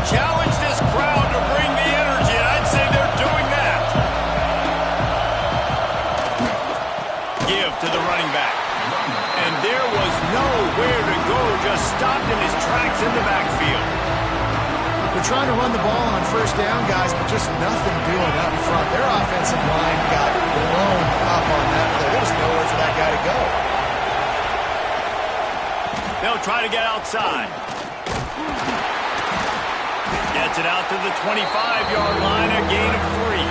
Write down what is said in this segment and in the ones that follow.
challenge this crowd to bring the energy, and I'd say they're doing that. Give to the running back. And there was nowhere to go, just stopped in his tracks in the backfield. They're trying to run the ball on first down, guys, but just nothing doing up front. Their offensive line got blown up on that play. There was nowhere for that guy to go. They'll try to get outside. Gets it out to the 25-yard line, a gain of 3.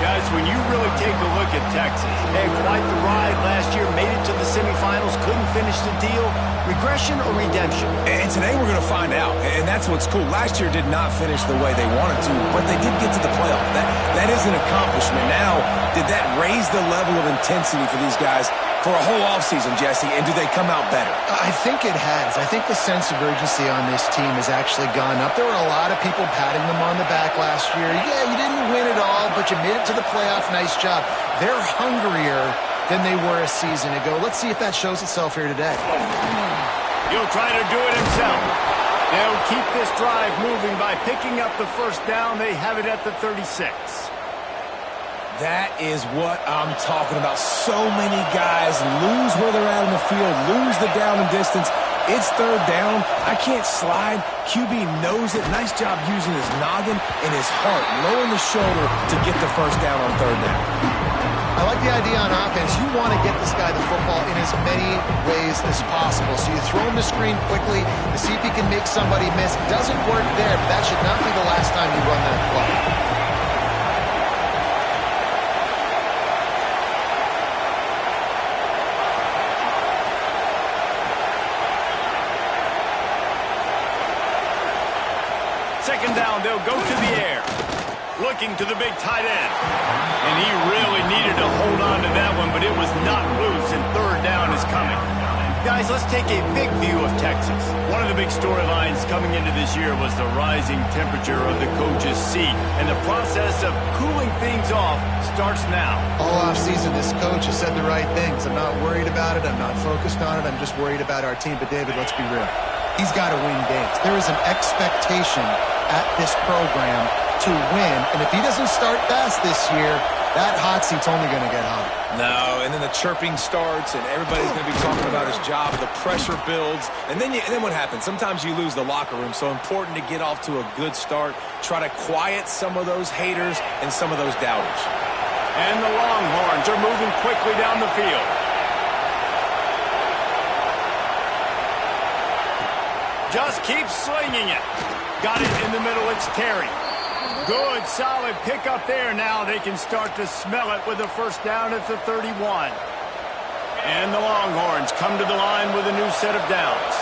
Guys, when you really take a look at Texas, they had quite the ride last year, made it to the semifinals, couldn't finish the deal. Regression or redemption? And today we're going to find out, and that's what's cool. Last year did not finish the way they wanted to, but they did get to the playoff. That is an accomplishment. Now, did that raise the level of intensity for these guys for a whole offseason, Jesse, and do they come out better? I think it has. I think the sense of urgency on this team has actually gone up. There were a lot of people patting them on the back last year. Yeah, you didn't win it all, but you made it to the playoff. Nice job. They're hungrier than they were a season ago. Let's see if that shows itself here today. He'll try to do it himself. They'll keep this drive moving by picking up the first down. They have it at the 36. That is what I'm talking about. So many guys lose where they're at in the field, lose the down and distance. It's third down. I can't slide. QB knows it. Nice job using his noggin and his heart, lowering the shoulder to get the first down on third down. I like the idea on offense. You want to get this guy the football in as many ways as possible. So you throw him the screen quickly to see if he can make somebody miss. It doesn't work there, but that should not be the last time you run that play. Second down, they'll go to the air. Looking to the big tight end. And he really needed to hold on to that one, but it was not loose, and third down is coming. Guys, let's take a big view of Texas. One of the big storylines coming into this year was the rising temperature of the coach's seat, and the process of cooling things off starts now. All offseason, this coach has said the right things. I'm not worried about it. I'm not focused on it. I'm just worried about our team. But, David, let's be real. He's got to win games. There is an expectation at this program to win, and if he doesn't start fast this year, that hot seat's only going to get hot. No, and then the chirping starts, and everybody's going to be talking about his job. The pressure builds, and then what happens? Sometimes you lose the locker room, so important to get off to a good start. Try to quiet some of those haters and some of those doubters. And the Longhorns are moving quickly down the field. Just keep slinging it. Got it in the middle. It's Terry. Good, solid pickup there. Now they can start to smell it with a first down at the 31. And the Longhorns come to the line with a new set of downs.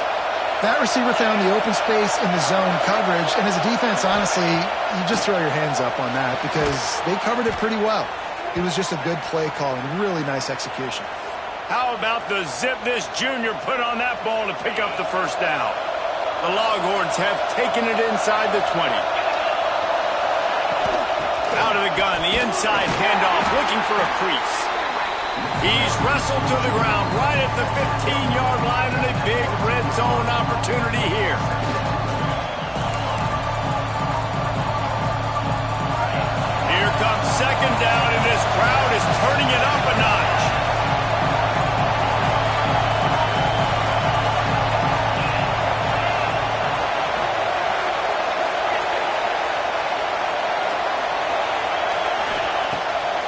That receiver found the open space in the zone coverage, and as a defense, honestly, you just throw your hands up on that because they covered it pretty well. It was just a good play call and really nice execution. How about the zip this junior put on that ball to pick up the first down? The Longhorns have taken it inside the 20. Out of the gun, the inside handoff, looking for a crease. He's wrestled to the ground right at the 15-yard line, and a big red zone opportunity here. Here comes second down, and this crowd is turning it up a notch.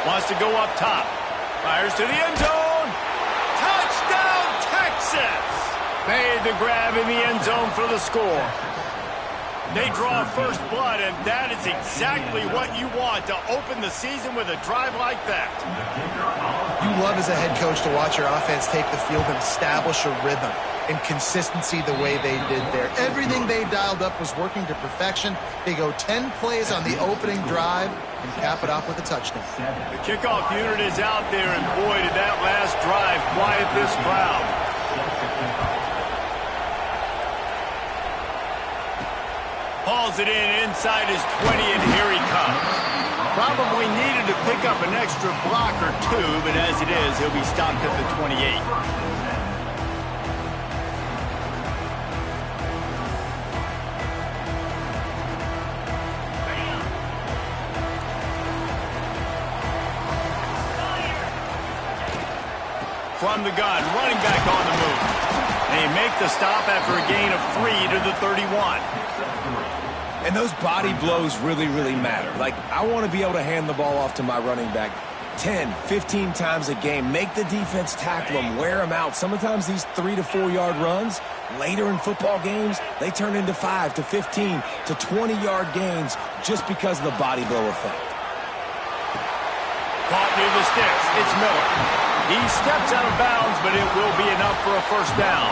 Wants to go up top. Fires to the end zone. Touchdown, Texas! Made the grab in the end zone for the score. They draw first blood, and that is exactly what you want to open the season with a drive like that. You love as a head coach to watch your offense take the field and establish a rhythm and consistency the way they did there. Everything they dialed up was working to perfection. They go 10 plays on the opening drive and cap it off with a touchdown. The kickoff unit is out there, and boy, did that last drive quiet this crowd. Hauls it in inside his 20, and here he comes. Probably needed to pick up an extra block or two, but as it is, he'll be stopped at the 28. from the gun, running back on the move. They make the stop after a gain of 3 to the 31. And those body blows really, really matter. Like, I want to be able to hand the ball off to my running back 10, 15 times a game. Make the defense tackle them, wear them out. Sometimes these 3 to 4 yard runs, later in football games, they turn into 5 to 15 to 20 yard gains just because of the body blow effect. Caught near the sticks. It's Miller. He steps out of bounds, but it will be enough for a first down.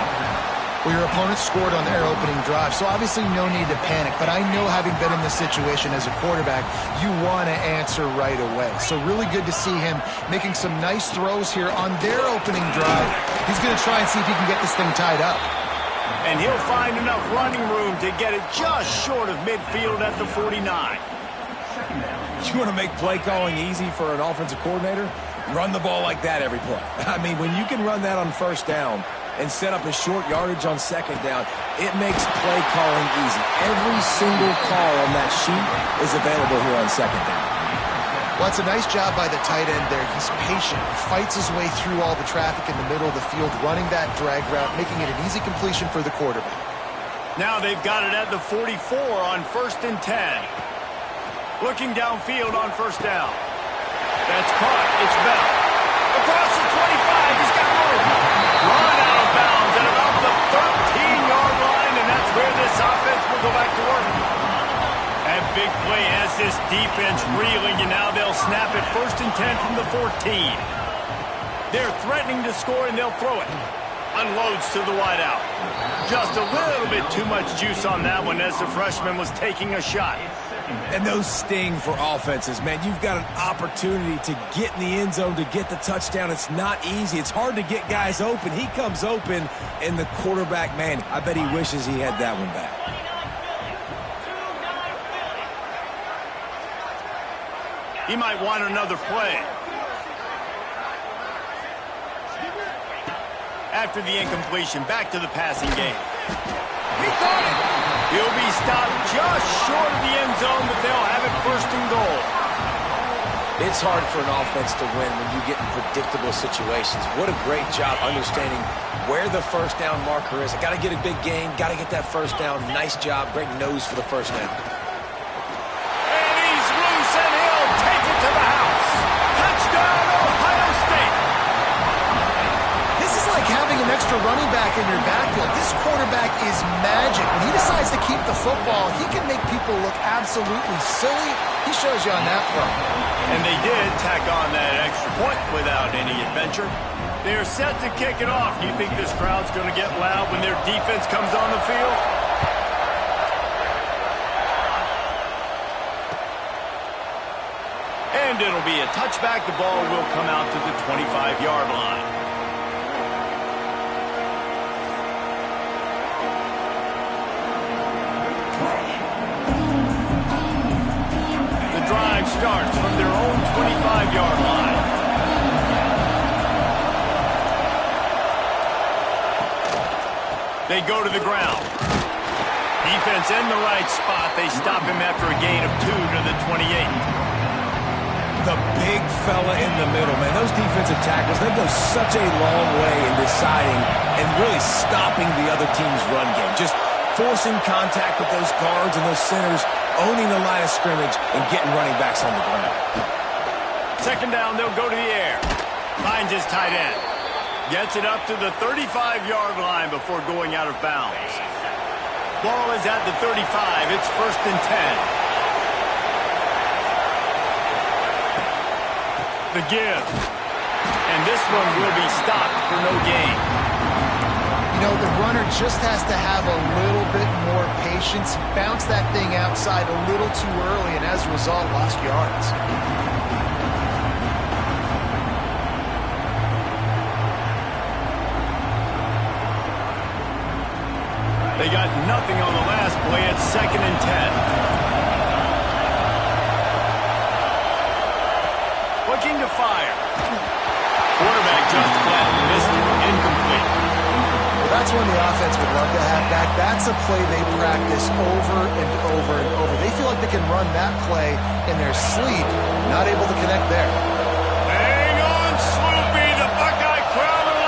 Well, your opponent scored on their opening drive, so obviously no need to panic. But I know, having been in this situation as a quarterback, you want to answer right away. So really good to see him making some nice throws here on their opening drive. He's going to try and see if he can get this thing tied up. And he'll find enough running room to get it just short of midfield at the 49. You want to make play calling easy for an offensive coordinator? Run the ball like that every play. I mean, when you can run that on first down and set up a short yardage on second down, it makes play calling easy. Every single call on that sheet is available here on second down. Well, it's a nice job by the tight end there. He's patient, fights his way through all the traffic in the middle of the field, running that drag route, making it an easy completion for the quarterback. Now they've got it at the 44 on 1st and 10. Looking downfield on first down. That's caught. It's Bell. Across the 25. He's got room. Run out of bounds at about the 13-yard line, and that's where this offense will go back to work. That big play has this defense reeling, and now they'll snap it 1st and 10 from the 14. They're threatening to score, and they'll throw it. Unloads to the wideout. Just a little bit too much juice on that one as the freshman was taking a shot. And those sting for offenses, man. You've got an opportunity to get in the end zone, to get the touchdown. It's not easy. It's hard to get guys open. He comes open, and the quarterback, man, I bet he wishes he had that one back. He might want another play. After the incompletion, back to the passing game. He caught it. He'll be stopped just short of the end zone, but they'll have it 1st and goal. It's hard for an offense to win when you get in predictable situations. What a great job understanding where the first down marker is. I got to get a big gain, got to get that first down. Nice job, great nose for the first down. And he's loose, and he'll take it to the house. Touchdown, Ohio State. This is like having an extra running back in your backfield. This quarterback is magic. When he decides to keep the football, he can make people look absolutely silly. He shows you on that play. And they did tack on that extra point without any adventure. They're set to kick it off. Do you think this crowd's going to get loud when their defense comes on the field? And it'll be a touchback. The ball will come out to the 25-yard line. Drive starts from their own 25-yard line. They go to the ground. Defense in the right spot. They stop him after a gain of 2 to the 28. The big fella in the middle, man. Those defensive tackles, they go such a long way in deciding and really stopping the other team's run game. Just forcing contact with those guards and those centers, owning the line of scrimmage, and getting running backs on the ground. 2nd down, they'll go to the air. Finds his tight end. Gets it up to the 35-yard line before going out of bounds. Ball is at the 35. It's 1st and 10. The give. And this one will be stopped for no gain. You know, the runner just has to have a little bit more patience. He bounced that thing outside a little too early, and as a result, lost yards. They got nothing on the last play. It's 2nd and 10. Looking to fire. Quarterback just flat missed it. Incomplete. That's one the offense would love to have back. That's a play they practice over and over and over. They feel like they can run that play in their sleep. Not able to connect there. Hang on, Sloopy. The Buckeye crowd are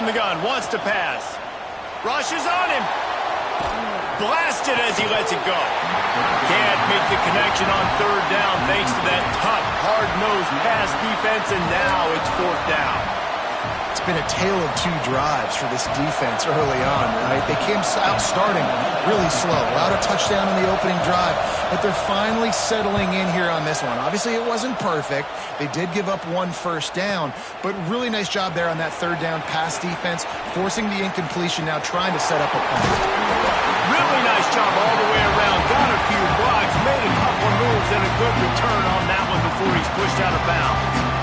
from the gun, wants to pass. Rushes on him. Blasted as he lets it go. Can't make the connection on third down thanks to that tough, hard-nosed pass defense, and now it's fourth down. It's been a tale of two drives for this defense early on, right? They came out starting really slow, allowed a touchdown on the opening drive, but they're finally settling in here on this one. Obviously, it wasn't perfect. They did give up one first down, but really nice job there on that third down pass defense, forcing the incompletion, now trying to set up a punt. Really nice job all the way around. Got a few blocks, made a couple of moves, and a good return on that one before he's pushed out of bounds.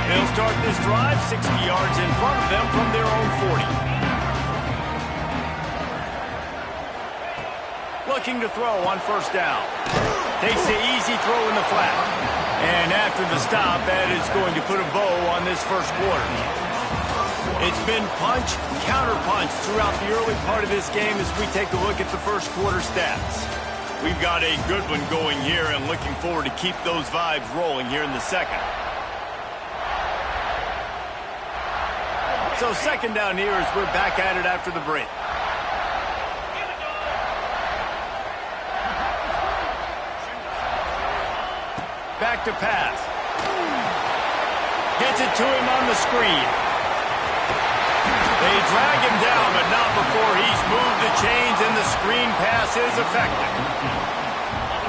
They'll start this drive 60 yards in front of them from their own 40. Looking to throw on first down. Takes the easy throw in the flat. And after the stop, that is going to put a bow on this first quarter. It's been punch, counter-punch throughout the early part of this game as we take a look at the first quarter stats. We've got a good one going here and looking forward to keep those vibes rolling here in the second. So second down here as we're back at it after the break. Back to pass. Gets it to him on the screen. They drag him down, but not before he's moved the chains, and the screen pass is effective.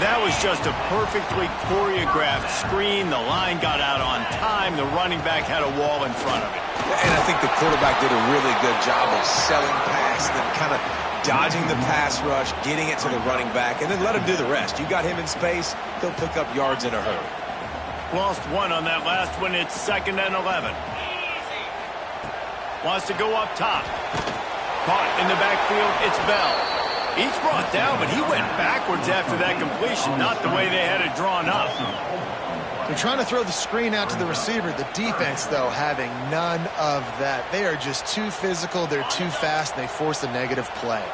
That was just a perfectly choreographed screen. The line got out on time. The running back had a wall in front of it. And I think the quarterback did a really good job of selling past and kind of dodging the pass rush, getting it to the running back, and then let him do the rest. You got him in space, he'll pick up yards in a hurry. Lost one on that last one. It's 2nd and 11. Wants to go up top. Caught in the backfield. It's Bell. He's brought down, but he went backwards after that completion, not the way they had it drawn up. They're trying to throw the screen out to the receiver. The defense, though, having none of that. They are just too physical. They're too fast, and they force a negative play.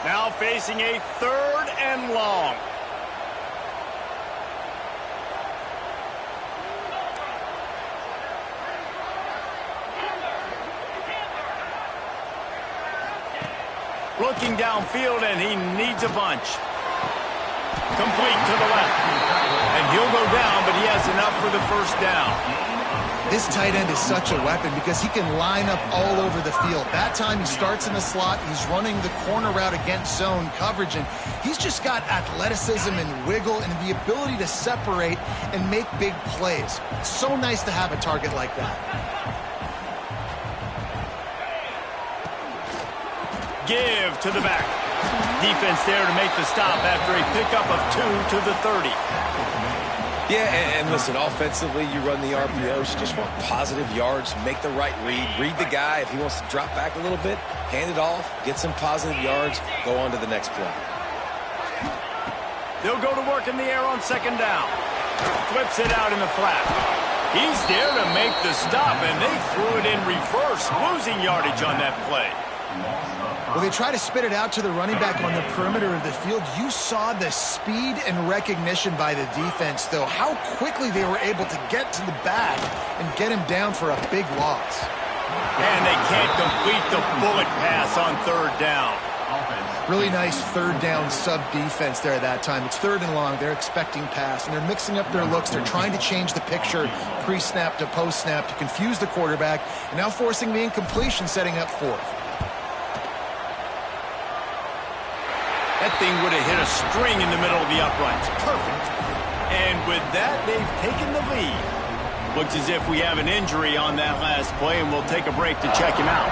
Now facing a 3rd and long. Looking downfield, and he needs a bunch. Complete to the left. And he'll go down, but he has enough for the first down. This tight end is such a weapon because he can line up all over the field. That time he starts in the slot. He's running the corner route against zone coverage, and he's just got athleticism and wiggle and the ability to separate and make big plays. It's so nice to have a target like that. Give to the back. Defense there to make the stop after a pickup of 2 to the 30. Yeah, and listen, offensively, you run the RPOs. You just want positive yards, make the right read the guy. If he wants to drop back a little bit, hand it off, get some positive yards, go on to the next play. They'll go to work in the air on 2nd down. Flips it out in the flat. He's there to make the stop, and they threw it in reverse, losing yardage on that play. Well, they try to spit it out to the running back on the perimeter of the field. You saw the speed and recognition by the defense, though, how quickly they were able to get to the back and get him down for a big loss. And they can't complete the bullet pass on 3rd down. Really nice 3rd down sub-defense there that time. It's 3rd and long. They're expecting pass, and they're mixing up their looks. They're trying to change the picture pre-snap to post-snap to confuse the quarterback, and now forcing the incompletion, setting up 4th. That thing would have hit a string in the middle of the uprights. Perfect. And with that, they've taken the lead. Looks as if we have an injury on that last play, and we'll take a break to check him out.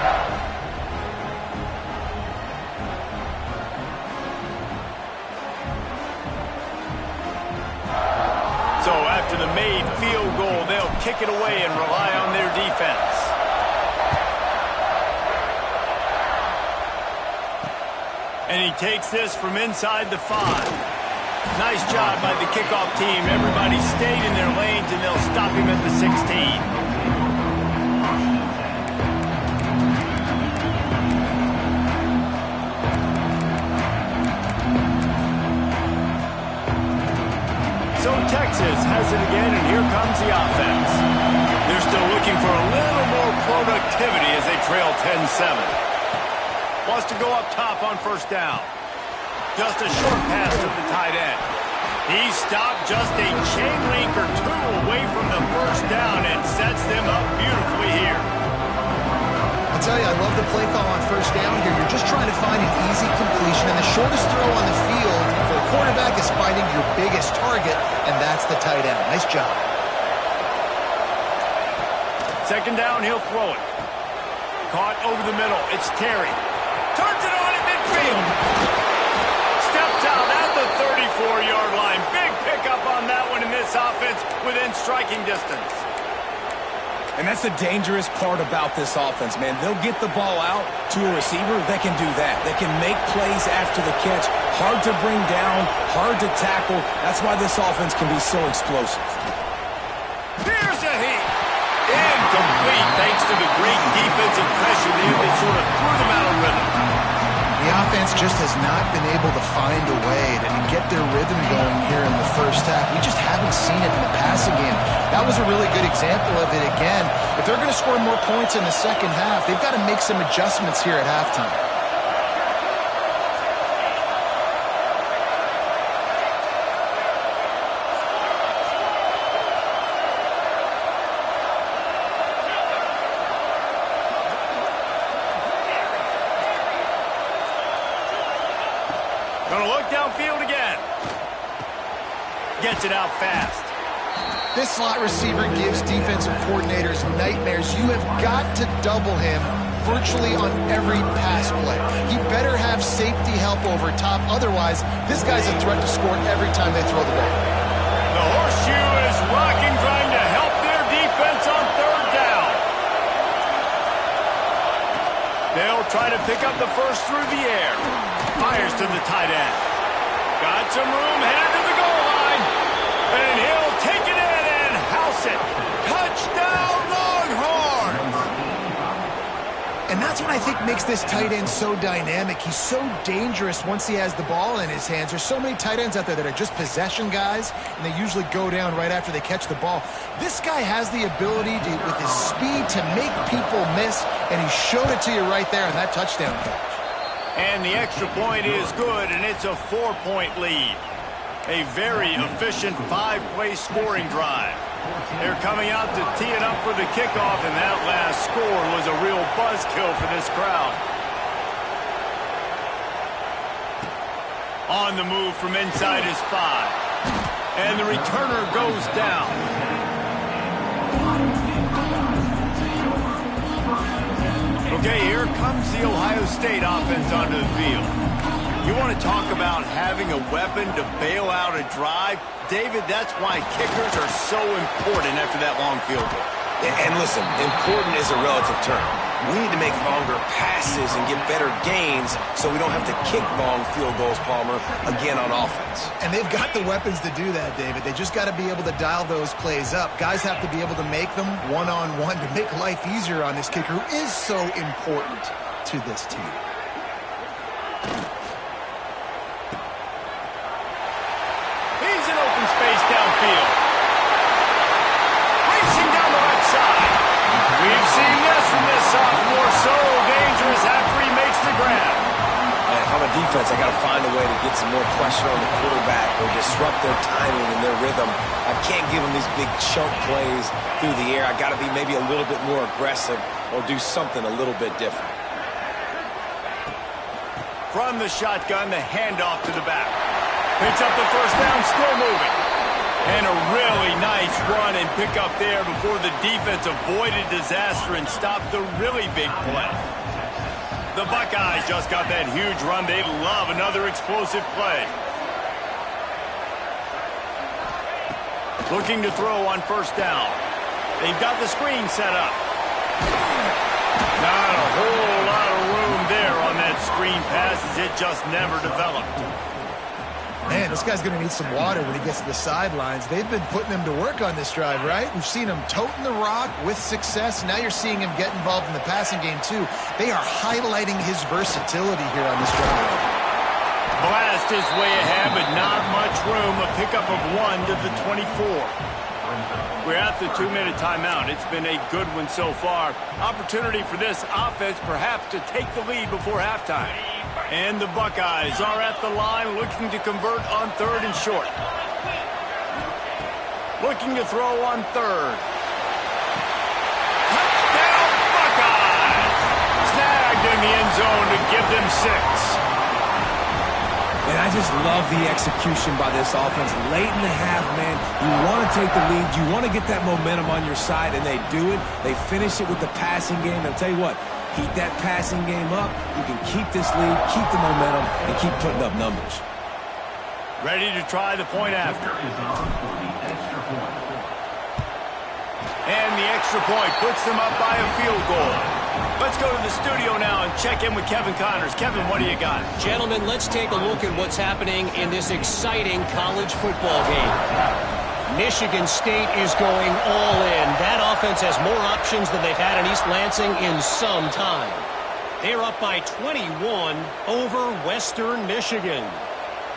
So after the made field goal, they'll kick it away and rely on their defense. And he takes this from inside the 5. Nice job by the kickoff team. Everybody stayed in their lanes, and they'll stop him at the 16. So Texas has it again, and here comes the offense. They're still looking for a little more productivity as they trail 10-7. Wants to go up top on first down. Just a short pass to the tight end. He stopped just a chain link or two away from the first down and sets them up beautifully here. I tell you, I love the play call on first down here. You're just trying to find an easy completion, and the shortest throw on the field for a quarterback is finding your biggest target, and that's the tight end. Nice job. Second down, he'll throw it. Caught over the middle. It's Terry. Turns it on at midfield. Steps out at the 34-yard line. Big pickup on that one in this offense within striking distance. And that's the dangerous part about this offense, man. They'll get the ball out to a receiver. They can do that. They can make plays after the catch. Hard to bring down, hard to tackle. That's why this offense can be so explosive. Here's a heat. Incomplete thanks to the great defensive pressure there that sort of threw them out of rhythm. The offense just has not been able to find a way to get their rhythm going here in the first half. We just haven't seen it in the passing game. That was a really good example of it again. If they're going to score more points in the second half, they've got to make some adjustments here at halftime. Gonna look downfield again. Gets it out fast. This slot receiver gives defensive coordinators nightmares. You have got to double him virtually on every pass play. He better have safety help over top. Otherwise, this guy's a threat to score every time they throw the ball. The horseshoe is rocking, trying to help their defense on third down. They'll try to pick up the first through the air. Fires to the tight end. Got some room, headed to the goal line. And he'll take it in and house it. Touchdown, Longhorns! And that's what I think makes this tight end so dynamic. He's so dangerous once he has the ball in his hands. There's so many tight ends out there that are just possession guys, and they usually go down right after they catch the ball. This guy has the ability to, with his speed, to make people miss, and he showed it to you right there on that touchdown catch. And the extra point is good, and it's a 4-point lead. A very efficient 5-play scoring drive. They're coming out to tee it up for the kickoff, and that last score was a real buzzkill for this crowd. On the move from inside his 5. And the returner goes down. Okay, here comes the Ohio State offense onto the field. You want to talk about having a weapon to bail out a drive? David, that's why kickers are so important after that long field goal. And listen, important is a relative term. We need to make longer passes and get better gains so we don't have to kick long field goals, Palmer, again on offense. And they've got the weapons to do that, David. They just got to be able to dial those plays up. Guys have to be able to make them one-on-one to make life easier on this kicker who is so important to this team. He's in open space downfield. Racing down the right side. We've seen this from this sophomore, so dangerous after he makes the grab. And if I'm a defense, I got to find a way to get some more pressure on the quarterback or disrupt their timing and their rhythm. I can't give them these big chunk plays through the air. I got to be maybe a little bit more aggressive or do something a little bit different. From the shotgun, the handoff to the back. Picks up the first down, still moving. And a really nice run and pick up there before the defense avoided disaster and stopped the really big play. The Buckeyes just got that huge run. They love another explosive play. Looking to throw on first down. They've got the screen set up. Not a whole lot of room there on that screen pass as it just never developed. Man, this guy's going to need some water when he gets to the sidelines. They've been putting him to work on this drive, right? We've seen him toting the rock with success. Now you're seeing him get involved in the passing game, too. They are highlighting his versatility here on this drive. Blast forced his way ahead, but not much room. A pickup of 1 to the 24. We're at the 2-minute timeout. It's been a good one so far. Opportunity for this offense perhaps to take the lead before halftime. And the Buckeyes are at the line looking to convert on 3rd and short. Looking to throw on 3rd. Touchdown Buckeyes! Snagged in the end zone to give them 6. And I just love the execution by this offense. Late in the half, man, you want to take the lead. You want to get that momentum on your side, and they do it. They finish it with the passing game. And I'll tell you what, keep that passing game up. You can keep this lead, keep the momentum, and keep putting up numbers. Ready to try the point after. And the extra point puts them up by a field goal. Let's go to the studio now and check in with Kevin Connors. Kevin, what do you got? Gentlemen, let's take a look at what's happening in this exciting college football game. Michigan State is going all in. That offense has more options than they've had in East Lansing in some time. They're up by 21 over Western Michigan.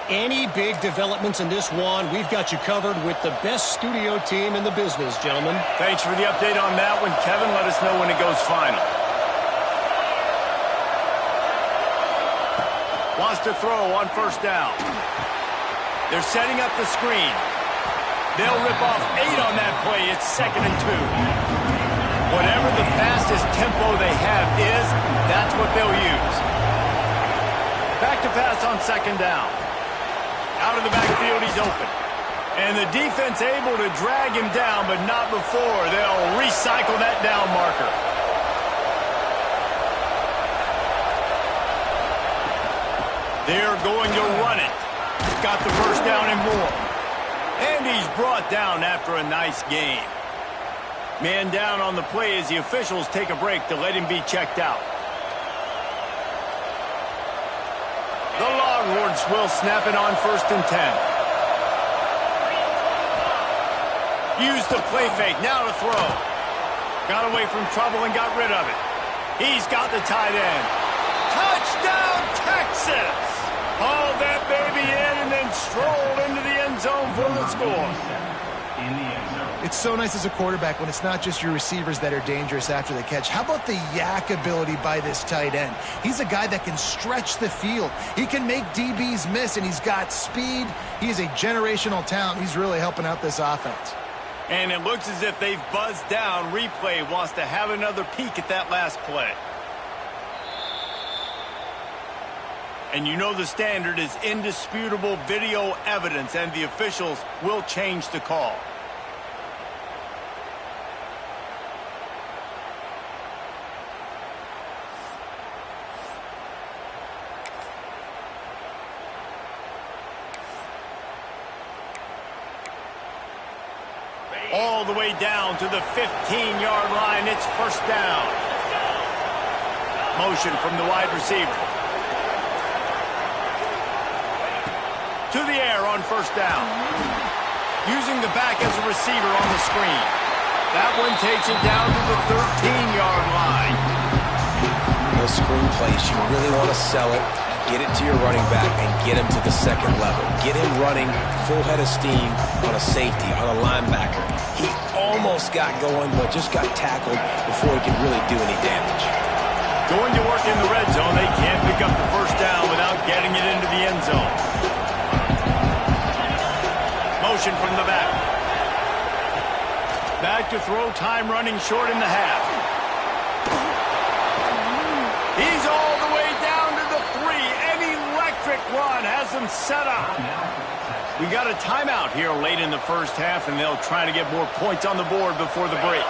Any big developments in this one, we've got you covered with the best studio team in the business, gentlemen. Thanks for the update on that one, Kevin. Let us know when it goes final. Wants to throw on 1st down. They're setting up the screen. They'll rip off 8 on that play. It's 2nd and 2. Whatever the fastest tempo they have is, that's what they'll use. Back to pass on 2nd down. Out of the backfield, he's open. And the defense able to drag him down, but not before. They'll recycle that down marker. They're going to run it. Got the 1st down and more. And he's brought down after a nice gain. Man down on the play as the officials take a break to let him be checked out. The Longhorns will snap it on 1st and 10. Use the play fake. Now to throw. Got away from trouble and got rid of it. He's got the tight end. Touchdown, Texas! Hauled that baby in and then strolled into the end zone for the score. It's so nice as a quarterback when it's not just your receivers that are dangerous after the catch. How about the yak ability by this tight end? He's a guy that can stretch the field. He can make DBs miss, and he's got speed. He is a generational talent. He's really helping out this offense. And it looks as if they've buzzed down. Replay wants to have another peek at that last play. And you know the standard is indisputable video evidence, and the officials will change the call. All the way down to the 15-yard line. It's 1st down. Motion from the wide receiver. To the air on 1st down. Using the back as a receiver on the screen. That one takes it down to the 13-yard line. Those screen plays, you really want to sell it. Get it to your running back and get him to the 2nd level. Get him running full head of steam on a safety, on a linebacker. He almost got going, but just got tackled before he could really do any damage. Going to work in the red zone. They can't pick up the 1st down without getting it into the end zone. Motion from the back. Back to throw, time running short in the half. He's all the way down to the 3. An electric run has them set up. We got a timeout here late in the 1st half, and they'll try to get more points on the board before the break.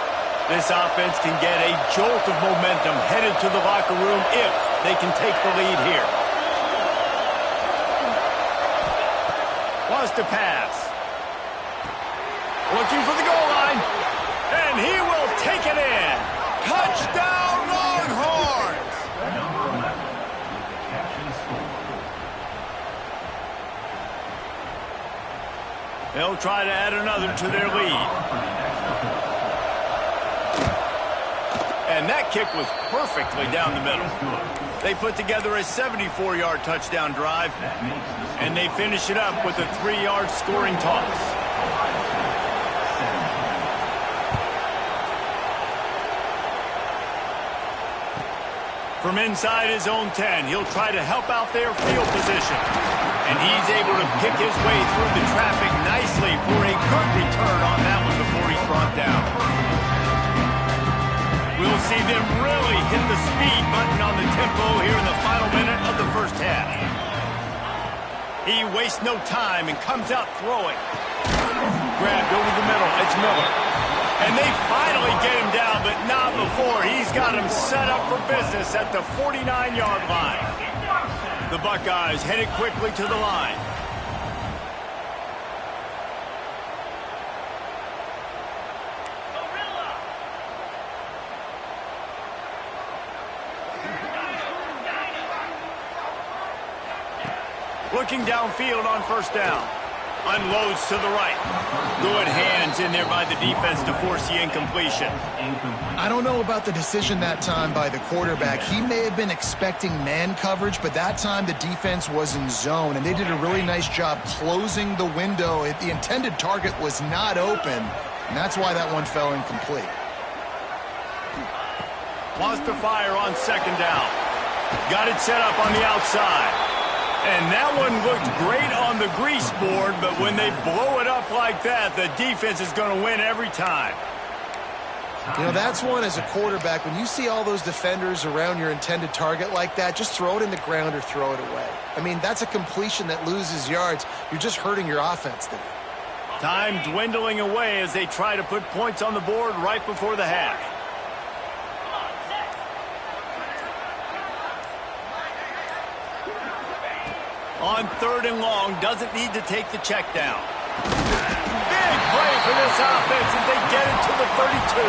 This offense can get a jolt of momentum headed to the locker room if they can take the lead here. Wants to pass. Looking for the goal line. And he will take it in. Touchdown, Longhorns! They'll try to add another to their lead. And that kick was perfectly down the middle. They put together a 74-yard touchdown drive, and they finish it up with a 3-yard scoring toss. From inside his own 10, he'll try to help out their field position. And he's able to pick his way through the traffic nicely for a good return on that one before he's brought down. We'll see them really hit the speed button on the tempo here in the final minute of the first half. He wastes no time and comes out throwing. Grabbed over the middle. It's Miller. And they finally get him down, but not before. He's got him set up for business at the 49-yard line. The Buckeyes headed quickly to the line. Looking downfield on first down. Unloads to the right. Good hands in there by the defense to force the incompletion. I don't know about the decision that time by the quarterback. He may have been expecting man coverage, but that time the defense was in zone, and they did a really nice job closing the window. The intended target was not open, and that's why that one fell incomplete. Wants to fire on second down. Got it set up on the outside. And that one looked great on the grease board, but when they blow it up like that, the defense is going to win every time. You know, that's one as a quarterback. When you see all those defenders around your intended target like that, just throw it in the ground or throw it away. I mean, that's a completion that loses yards. You're just hurting your offense there. Time dwindling away as they try to put points on the board right before the half. On third and long, doesn't need to take the check down. Big play for this offense as they get it to the 32.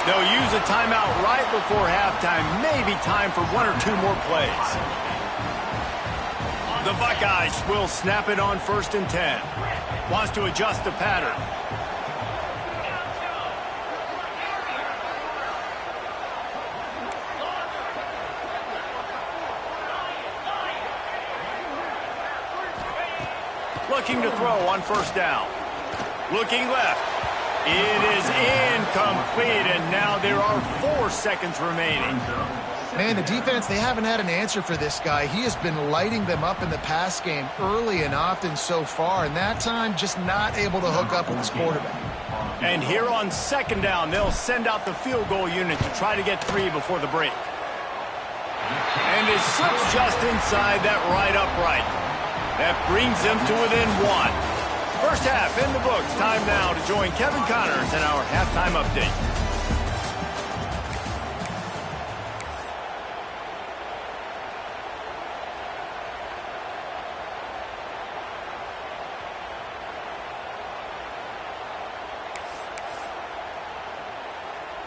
They'll use a timeout right before halftime. Maybe time for one or two more plays. The Buckeyes will snap it on first and 10. Wants to adjust the pattern. Looking to throw on first down. Looking left. It is incomplete, and now there are 4 seconds remaining. Man, the defense, they haven't had an answer for this guy. He has been lighting them up in the pass game early and often so far, and that time just not able to hook up with his quarterback. And here on second down, they'll send out the field goal unit to try to get 3 before the break. And it slips just inside that right upright. That brings them to within 1. First half in the books. Time now to join Kevin Connors in our halftime update.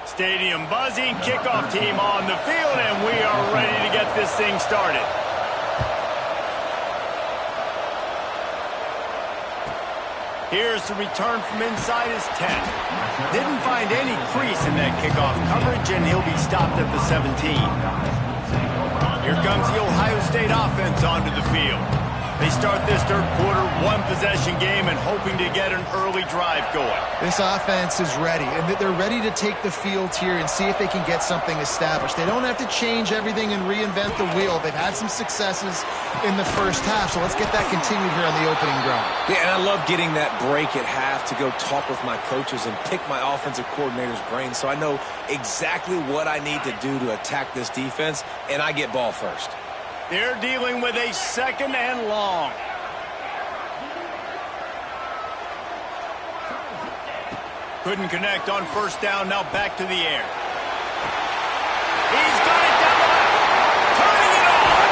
Stadium buzzing, kickoff team on the field, and we are ready to get this thing started. Here's the return from inside his 10. Didn't find any crease in that kickoff coverage, and he'll be stopped at the 17. Here comes the Ohio State offense onto the field. They start this third quarter, 1-possession game, and hoping to get an early drive going. This offense is ready, and they're ready to take the field here and see if they can get something established. They don't have to change everything and reinvent the wheel. They've had some successes in the first half, so let's get that continued here on the opening drive. Yeah, and I love getting that break at half to go talk with my coaches and pick my offensive coordinator's brain so I know exactly what I need to do to attack this defense, and I get ball first. They're dealing with a second and long. Couldn't connect on first down, now back to the air. He's got it down the left, turning it on.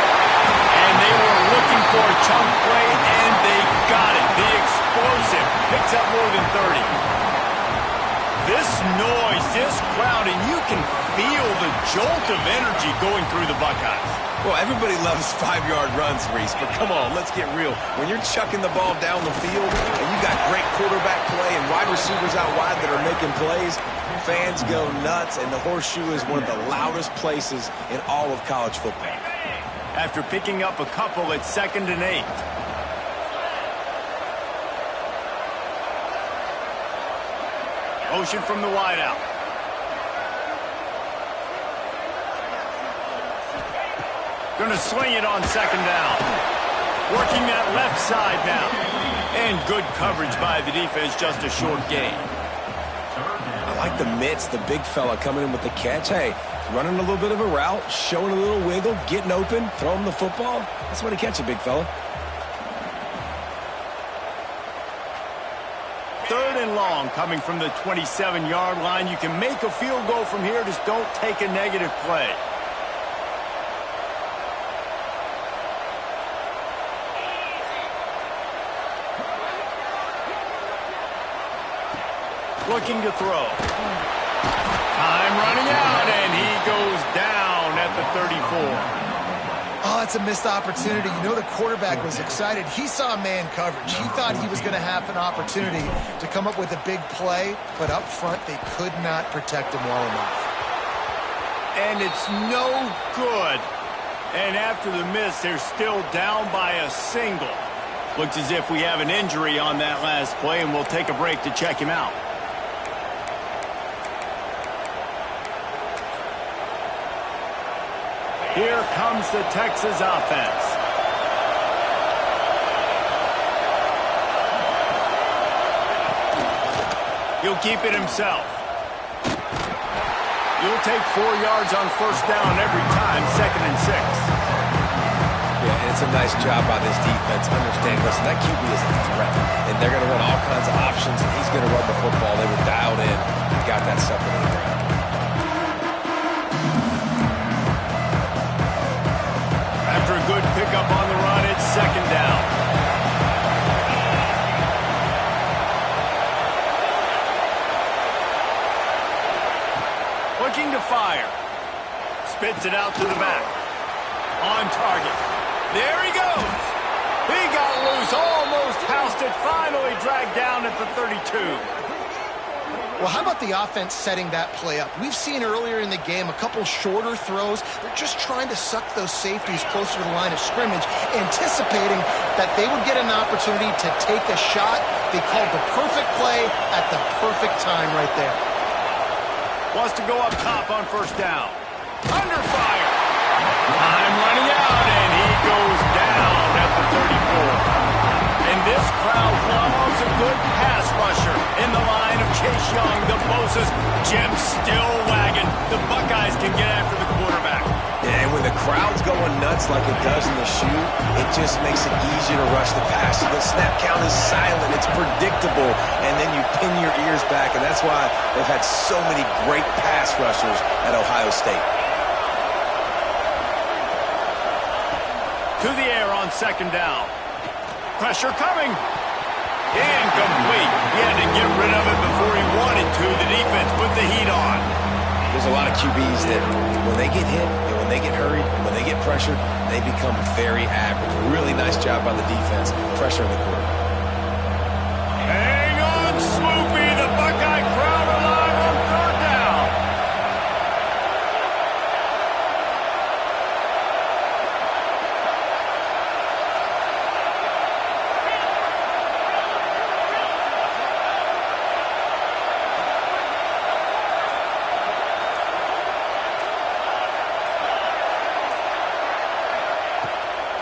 And they were looking for a chunk play, and they got it. The explosive picks up more than 30. This noise, this crowd, and you can feel the jolt of energy going through the Buckeyes. Well, everybody loves 5-yard runs, Reese, but come on, let's get real. When you're chucking the ball down the field and you got great quarterback play and wide receivers out wide that are making plays, fans go nuts, and the horseshoe is one of the loudest places in all of college football. After picking up a couple at 2nd and 8. Motion from the wideout. Going to sling it on 2nd down. Working that left side now. And good coverage by the defense, just a short gain. I like the mitts, the big fella coming in with the catch. Hey, running a little bit of a route, showing a little wiggle, getting open, throwing the football. That's what he catch it, big fella. 3rd and long coming from the 27-yard line. You can make a field goal from here, just don't take a negative play. Looking to throw. Time running out, and he goes down at the 34. Oh, it's a missed opportunity. You know the quarterback was excited. He saw man coverage. He thought he was going to have an opportunity to come up with a big play, but up front they could not protect him well enough. And it's no good. And after the miss, they're still down by a single. Looks as if we have an injury on that last play, and we'll take a break to check him out. Here comes the Texas offense. He'll keep it himself. You'll take 4 yards on 1st down every time, 2nd and 6. Yeah, and it's a nice job by this defense. Understanding, listen, that QB is a threat, and they're going to run all kinds of options, and he's going to run the football. They were dialed in and got that sucker in the ground. After a good pickup on the run, it's 2nd down. Looking to fire. Spits it out to the back. On target. There he goes. He got loose, almost housed it, finally dragged down at the 32. Well, how about the offense setting that play up? We've seen earlier in the game a couple shorter throws. They're just trying to suck those safeties closer to the line of scrimmage, anticipating that they would get an opportunity to take a shot. They called the perfect play at the perfect time right there. Wants to go up top on 1st down. Under fire. Time running out, and he goes down at the 34. And this crowd loves a good pass rusher in the line of Chase Young, the Moses. Jim still wagging. The Buckeyes can get after the quarterback. Yeah, and when the crowd's going nuts like it does in the shoe, it just makes it easier to rush the pass. The snap count is silent. It's predictable. And then you pin your ears back, and that's why they've had so many great pass rushers at Ohio State. To the air on 2nd down. Pressure coming. Incomplete. He had to get rid of it before he wanted to. The defense put the heat on. There's a lot of QBs that when they get hit and when they get hurried and when they get pressured, they become very average. Really nice job by the defense, pressuring the quarterback. Hang on, Sloopy. The Buckeye crowd alive on 3rd down.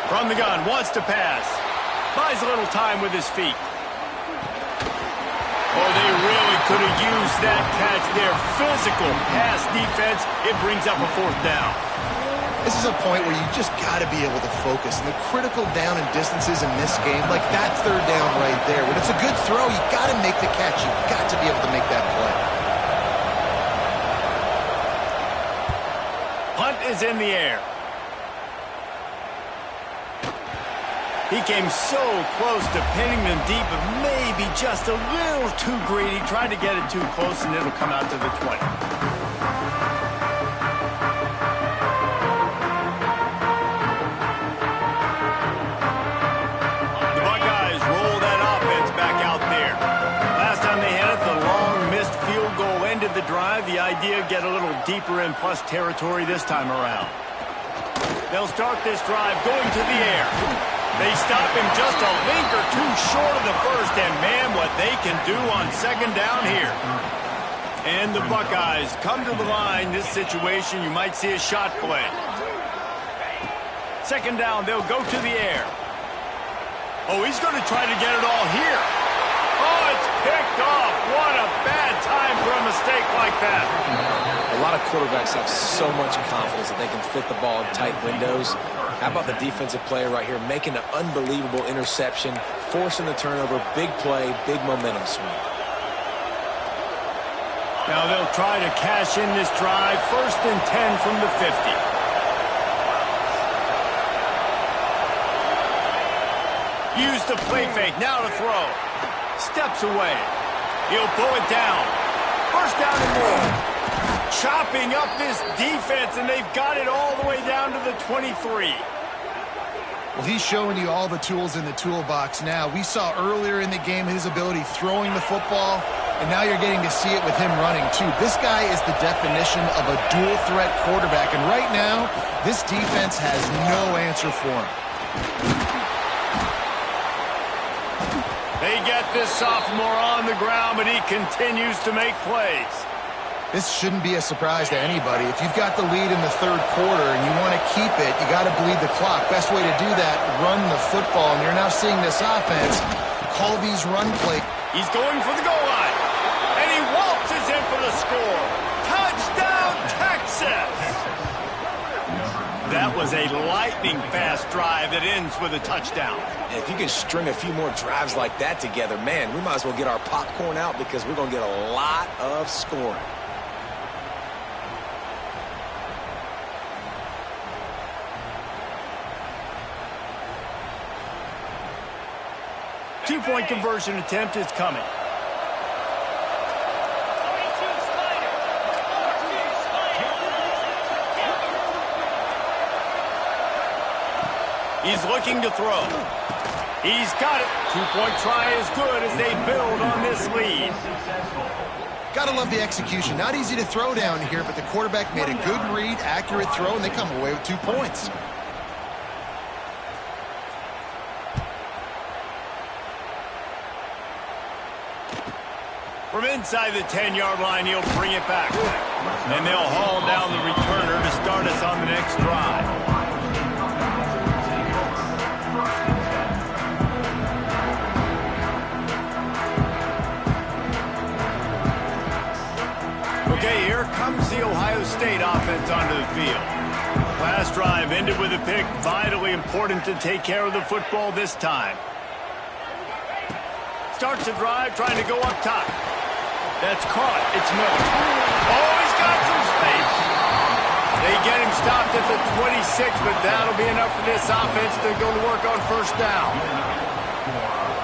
From the gun, wants to pass. Buys a little time with his feet. Oh, they really could have used that catch there. Physical pass defense. It brings up a 4th down. This is a point where you just got to be able to focus. And the critical down and distances in this game, like that 3rd down right there, when it's a good throw, you got to make the catch. You got to be able to make that play. Punt is in the air. He came so close to pinning them deep, but maybe just a little too greedy. Tried to get it too close, and it'll come out to the 20. drive. The idea, get a little deeper in plus territory this time around. They'll start this drive going to the air. They stop him just a link or two short of the first, and man, what they can do on second down here. And the Buckeyes come to the line. This situation, you might see a shot play. Second down, they'll go to the air. Oh, he's going to try to get it all here. Oh, it's picked off. What a bad time for a mistake like that. A lot of quarterbacks have so much confidence that they can fit the ball in tight windows. How about the defensive player right here making an unbelievable interception, forcing the turnover, big play, big momentum swing. Now they'll try to cash in this drive. 1st and 10 from the 50. Use the play fake. Now to throw. Steps away. He'll pull it down. 1st down and more. Chopping up this defense, and they've got it all the way down to the 23. Well, he's showing you all the tools in the toolbox now. We saw earlier in the game his ability throwing the football, and now you're getting to see it with him running, too. This guy is the definition of a dual-threat quarterback, and right now, this defense has no answer for him. They get this sophomore on the ground, but he continues to make plays. This shouldn't be a surprise to anybody. If you've got the lead in the 3rd quarter and you want to keep it, you got to bleed the clock. Best way to do that, run the football. And you're now seeing this offense call these run plays. He's going for the goal line. And he waltzes in for the score. Touchdown, Texas! That was a lightning-fast drive that ends with a touchdown. And if you can string a few more drives like that together, man, we might as well get our popcorn out because we're going to get a lot of scoring. Two-point conversion attempt is coming. He's looking to throw. He's got it. Two-point try is good as they build on this lead. Gotta love the execution. Not easy to throw down here, but the quarterback made a good read, accurate throw, and they come away with 2 points. From inside the 10-yard line, he'll bring it back. And they'll haul down the returner to start us on the next drive. Okay, here comes the Ohio State offense onto the field. Last drive ended with a pick. Vitally important to take care of the football this time. Starts the drive, trying to go up top. That's caught. It's Miller. Oh, he's got some space. They get him stopped at the 26, but that'll be enough for this offense to go to work on 1st down.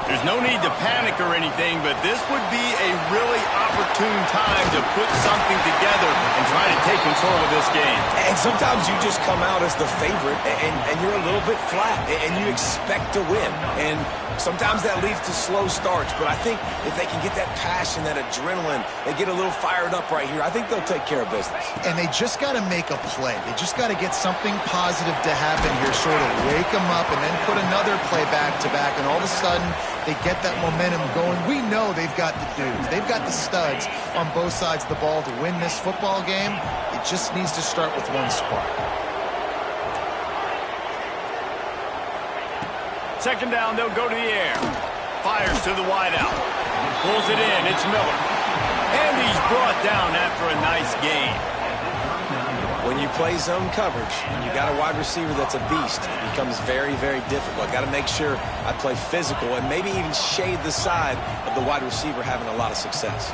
There's no need to panic or anything, but this would be a really opportune time to put something together and try to take control of this game. And sometimes you just come out as the favorite, and you're a little bit flat, and you expect to win. And sometimes that leads to slow starts, but I think if they can get that passion, that adrenaline, they get a little fired up right here, I think they'll take care of business. And they just got to make a play. They just got to get something positive to happen here, sort of wake them up and then put another play back-to-back, and all of a sudden they get that momentum going. We know they've got the dudes. They've got the studs on both sides of the ball to win this football game. It just needs to start with one spark. Second down, they'll go to the air. Fires to the wideout. Pulls it in. It's Miller. And he's brought down after a nice gain. When you play zone coverage and you got a wide receiver that's a beast, it becomes very, very difficult. Got to make sure I play physical and maybe even shade the side of the wide receiver having a lot of success.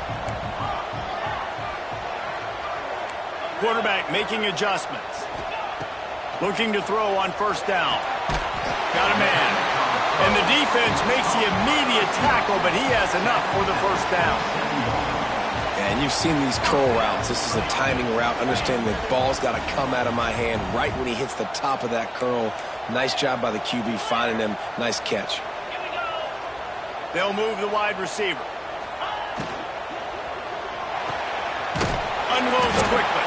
Quarterback making adjustments. Looking to throw on 1st down. Got a man. And the defense makes the immediate tackle, but he has enough for the 1st down. And you've seen these curl routes. This is a timing route. Understand the ball's got to come out of my hand right when he hits the top of that curl. Nice job by the QB finding him. Nice catch. They'll move the wide receiver. Unloads quickly.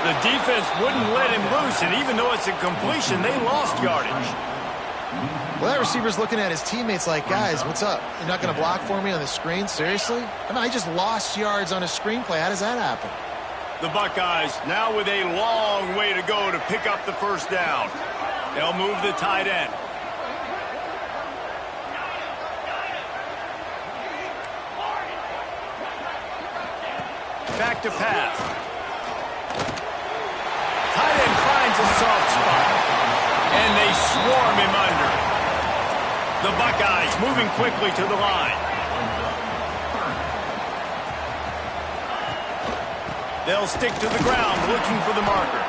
The defense wouldn't let him loose, and even though it's a completion, they lost yardage. Well, that receiver's looking at his teammates like, guys, what's up? You're not going to block for me on the screen? Seriously? I mean, I just lost yards on a screenplay. How does that happen? The Buckeyes now with a long way to go to pick up the first down. They'll move the tight end. Back to pass. Tight end finds a soft spot. And they swarm him under. The Buckeyes moving quickly to the line. They'll stick to the ground looking for the marker.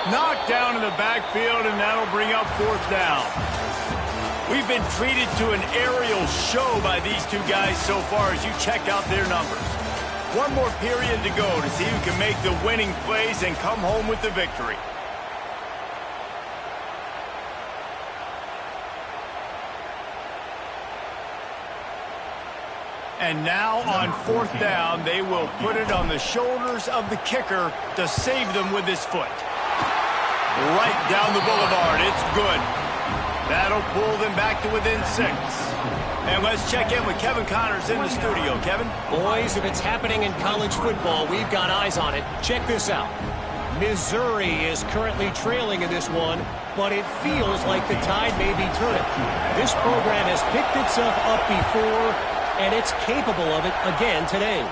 Knocked down in the backfield, and that'll bring up fourth down. We've been treated to an aerial show by these two guys so far as you check out their numbers. One more period to go to see who can make the winning plays and come home with the victory. And now on fourth down, they will put it on the shoulders of the kicker to save them with his foot. Right down the boulevard. It's good. That'll pull them back to within 6. And let's check in with Kevin Connors in the studio. Kevin? Boys, if it's happening in college football, we've got eyes on it. Check this out. Missouri is currently trailing in this one, but it feels like the tide may be turning. This program has picked itself up before, and it's capable of it again today.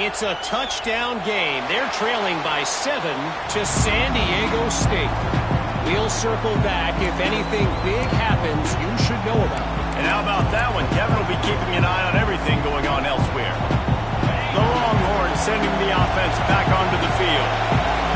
It's a touchdown game. They're trailing by 7 to San Diego State. We'll circle back. If anything big happens, you should know about it. And how about that one? Kevin will be keeping an eye on everything going on elsewhere. The Longhorns sending the offense back onto the field.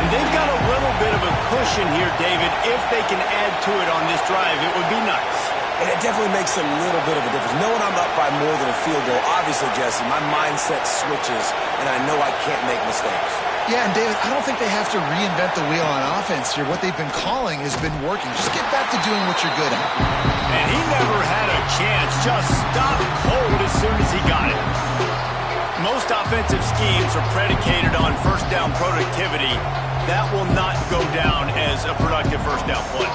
And they've got a little bit of a cushion here, David. If they can add to it on this drive, it would be nice. And it definitely makes a little bit of a difference. Knowing I'm up by more than a field goal, obviously, Jesse, my mindset switches, and I know I can't make mistakes. Yeah, and David, I don't think they have to reinvent the wheel on offense here. What they've been calling has been working. Just get back to doing what you're good at. And he never had a chance. Just stopped cold as soon as he got it. Most offensive schemes are predicated on first down productivity. That will not go down as a productive first down play.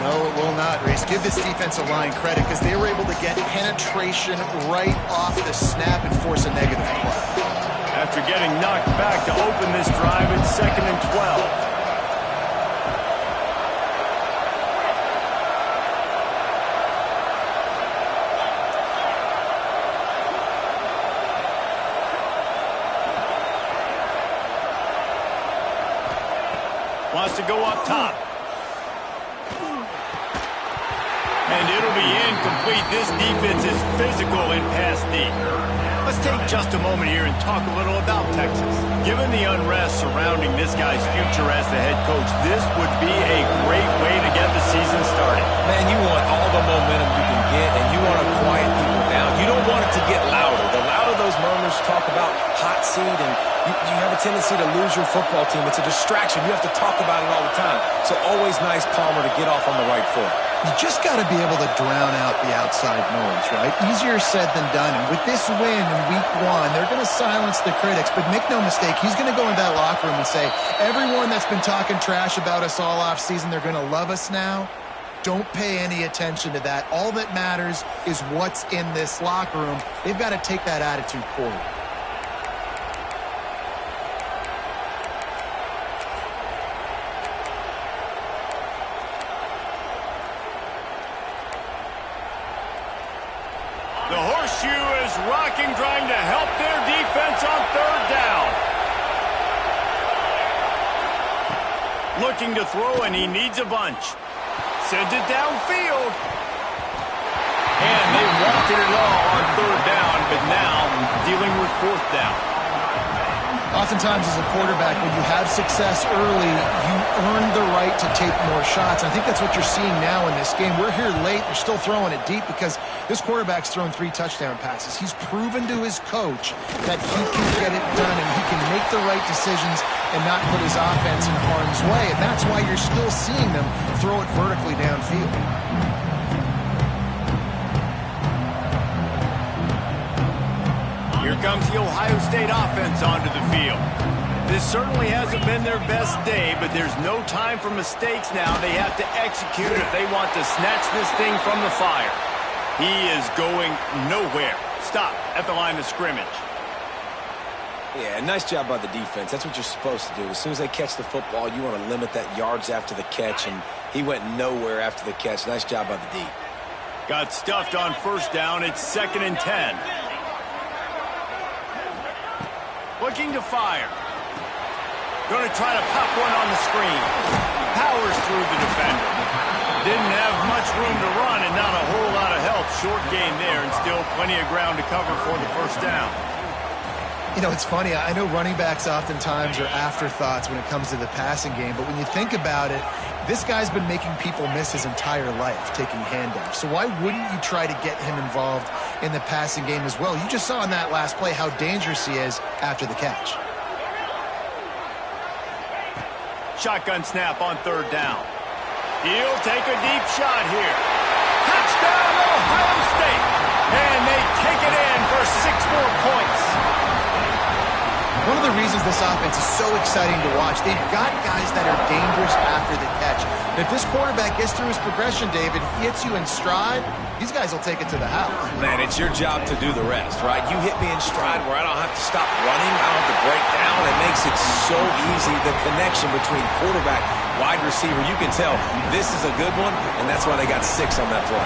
No, it will not, Reese. Give this defensive line credit because they were able to get penetration right off the snap and force a negative play. After getting knocked back to open this drive, it's 2nd and 12. Wants to go up top. And it'll be incomplete. This defense is physical in pass deep. Let's take just a moment here and talk a little about Texas. Given the unrest surrounding this guy's future as the head coach, this would be a great way to get the season started. Man, you want all the momentum you can get, and you want to quiet people down. You don't want it to get louder. The louder those murmurs talk about hot seat, and you have a tendency to lose your football team. It's a distraction. You have to talk about it all the time. So always nice, Palmer, to get off on the right foot. You just got to be able to drown out the outside noise, right? Easier said than done. And with this win in week 1, they're going to silence the critics. But make no mistake, he's going to go into that locker room and say, everyone that's been talking trash about us all off season, they're going to love us now. Don't pay any attention to that. All that matters is what's in this locker room. They've got to take that attitude forward. The horseshoe is rocking, trying to help their defense on 3rd down. Looking to throw, and he needs a bunch. Sends it downfield. And they wanted it all on 3rd down, but now dealing with 4th down. Oftentimes as a quarterback, when you have success early, you earn the right to take more shots. And I think that's what you're seeing now in this game. We're here late. They're still throwing it deep because this quarterback's thrown 3 touchdown passes. He's proven to his coach that he can get it done and he can make the right decisions and not put his offense in harm's way. And that's why you're still seeing them throw it vertically downfield. Here comes the Ohio State offense onto the field. This certainly hasn't been their best day, but there's no time for mistakes now. They have to execute if they want to snatch this thing from the fire. He is going nowhere. Stop at the line of scrimmage. Yeah, nice job by the defense. That's what you're supposed to do. As soon as they catch the football, you want to limit that yards after the catch, and he went nowhere after the catch. Nice job by the D. Got stuffed on first down. It's 2nd and 10. Looking to fire. Going to try to pop one on the screen. Powers through the defender. Didn't have much room to run and not a whole lot of help. Short gain there and still plenty of ground to cover for the first down. You know, it's funny. I know running backs oftentimes are afterthoughts when it comes to the passing game, but when you think about it, this guy's been making people miss his entire life taking handoffs. So why wouldn't you try to get him involved in the passing game as well? You just saw in that last play how dangerous he is after the catch. Shotgun snap on 3rd down. He'll take a deep shot here. Touchdown, Ohio State! And they take it in for 6 more points. One of the reasons this offense is so exciting to watch, they've got guys that are dangerous after the catch. And if this quarterback gets through his progression, David, hits you in stride, these guys will take it to the house. Man, it's your job to do the rest, right? You hit me in stride where I don't have to stop running. I don't have to break down. It makes it so easy. The connection between quarterback, wide receiver, you can tell this is a good one, and that's why they got 6 on that play.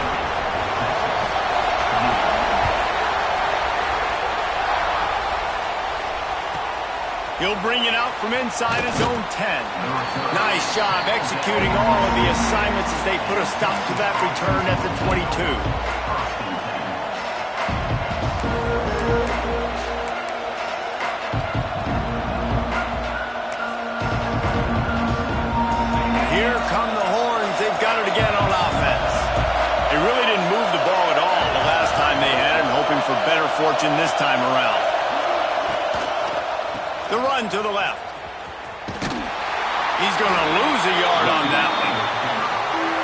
He'll bring it out from inside his own 10. Nice job executing all of the assignments as they put a stop to that return at the 22. Here come the horns. They've got it again on offense. They really didn't move the ball at all the last time they had it, hoping for better fortune this time around. The run to the left. He's going to lose a yard on that one.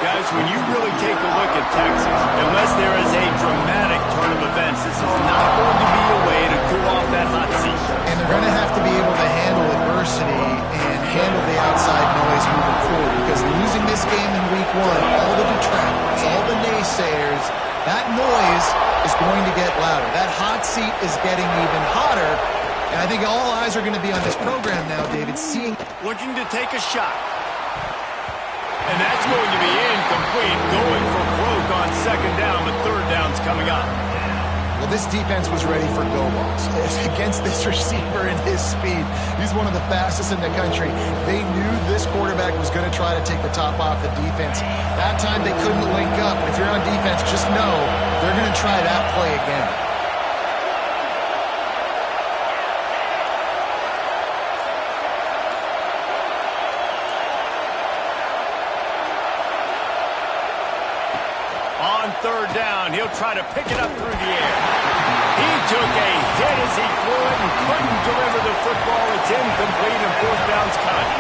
Guys, when you really take a look at Texas, unless there is a dramatic turn of events, this is not going to be a way to cool off that hot seat. And they're going to have to be able to handle adversity and handle the outside noise moving forward, because losing this game in week 1, all the detractors, all the naysayers, that noise is going to get louder. That hot seat is getting even hotter. And I think all eyes are going to be on this program now, David, looking to take a shot. And that's going to be incomplete, going for broke on 2nd down, but 3rd down's coming up. Well, this defense was ready for go balls. Against this receiver and his speed, he's one of the fastest in the country. They knew this quarterback was going to try to take the top off the defense. That time they couldn't link up. If you're on defense, just know they're going to try that play again. On 3rd down, he'll try to pick it up through the air. He took a hit as he threw it and couldn't deliver the football. It's incomplete and 4th down's coming.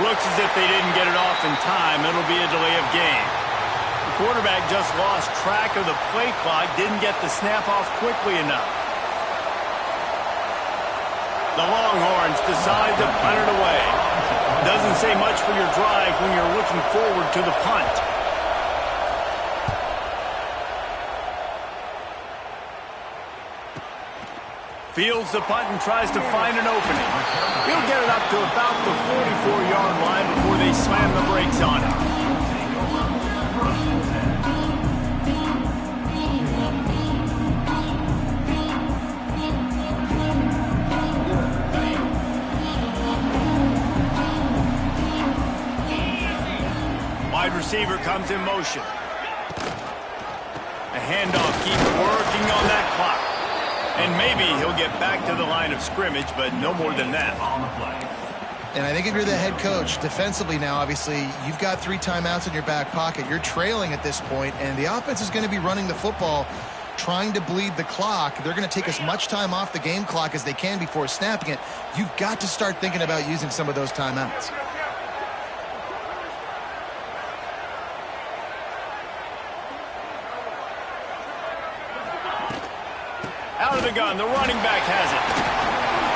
Looks as if they didn't get it off in time. It'll be a delay of game. The quarterback just lost track of the play clock, didn't get the snap off quickly enough. The Longhorns decide to punt it away. Doesn't say much for your drive when you're looking forward to the punt. Fields the punt and tries to find an opening. He'll get it up to about the 44-yard line before they slam the brakes on it. Wide receiver comes in motion. The handoff. Keep working on that clock. And maybe he'll get back to the line of scrimmage, but no more than that. And I think if you're the head coach, defensively now, obviously, you've got 3 timeouts in your back pocket. You're trailing at this point, and the offense is going to be running the football, trying to bleed the clock. They're going to take as much time off the game clock as they can before snapping it. You've got to start thinking about using some of those timeouts. Out of the gun, the running back has it.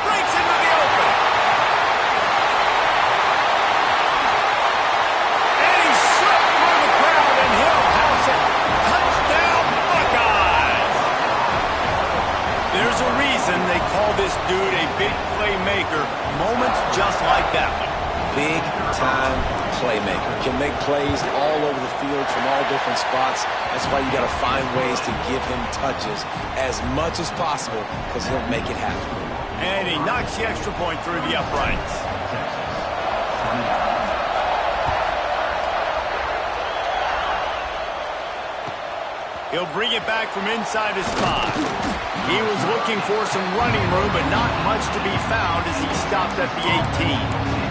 Breaks into the open. And he slipped through the crowd, and he'll house it. Touchdown, Buckeyes! There's a reason they call this dude a big playmaker. Moments just like that one. Big-time playmaker. Can make plays all over the field from all different spots. That's why you got to find ways to give him touches as much as possible because he'll make it happen. And he knocks the extra point through the uprights. He'll bring it back from inside his 5. He was looking for some running room, but not much to be found as he stopped at the 18.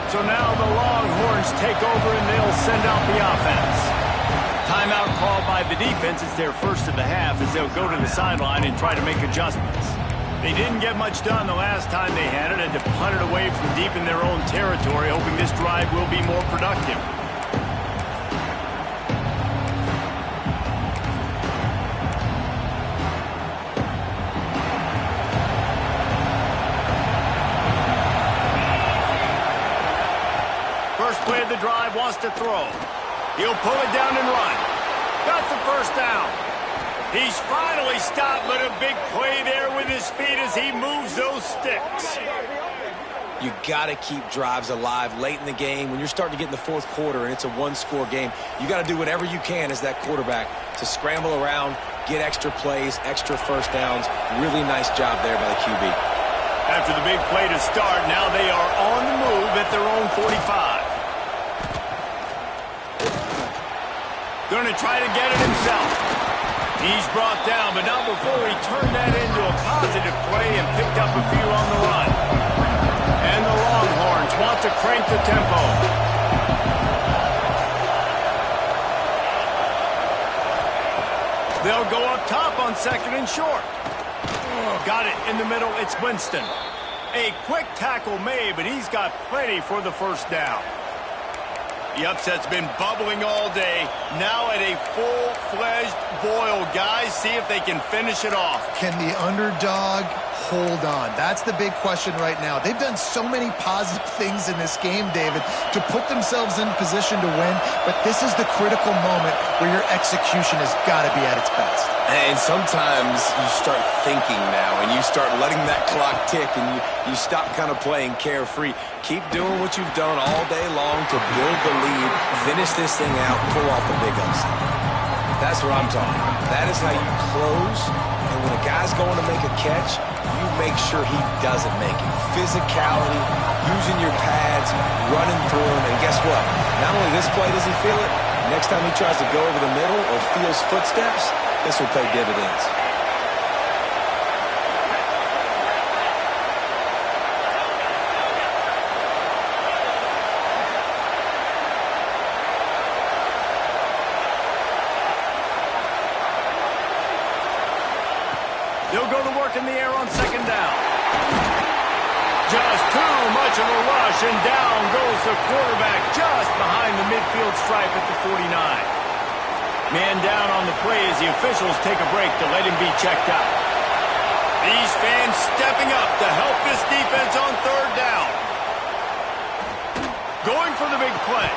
So now the Longhorns take over and they'll send out the offense. Timeout called by the defense. It's their first of the half as they'll go to the sideline and try to make adjustments. They didn't get much done the last time they had it and to punt it away from deep in their own territory, hoping this drive will be more productive. First play of the drive, wants to throw. He'll pull it down and run. Got the first down. He's finally stopped, but a big play there with his speed as he moves those sticks. You got to keep drives alive late in the game. When you're starting to get in the fourth quarter and it's a one-score game, you got to do whatever you can as that quarterback to scramble around, get extra plays, extra first downs. Really nice job there by the QB. After the big play to start, now they are on the move at their own 45. Going to try to get it himself. He's brought down, but not before he turned that into a positive play and picked up a few on the run. And the Longhorns want to crank the tempo. They'll go up top on 2nd and short. Got it in the middle. It's Winston. A quick tackle made, but he's got plenty for the first down. The upset's been bubbling all day. Now at a full-fledged boil. Guys, see if they can finish it off. Can the underdog hold on? That's the big question right now. They've done so many positive things in this game, David, to put themselves in position to win, but this is the critical moment where your execution has got to be at its best. And sometimes you start thinking now, and you start letting that clock tick, and you stop kind of playing carefree. Keep doing what you've done all day long to build the lead, finish this thing out, pull off the big upset. That's what I'm talking about. That is how you close, and when a guy's going to make a catch, you make sure he doesn't make it. Physicality, using your pads, running through him, and guess what? Not only this play does he feel it, next time he tries to go over the middle or feels footsteps, this will pay dividends. They'll go to work in the air on 2nd down. Just too much of a rush, and down goes the quarterback just behind the midfield stripe at the 49. Man down on the play as the officials take a break to let him be checked out. These fans stepping up to help this defense on 3rd down. Going for the big play.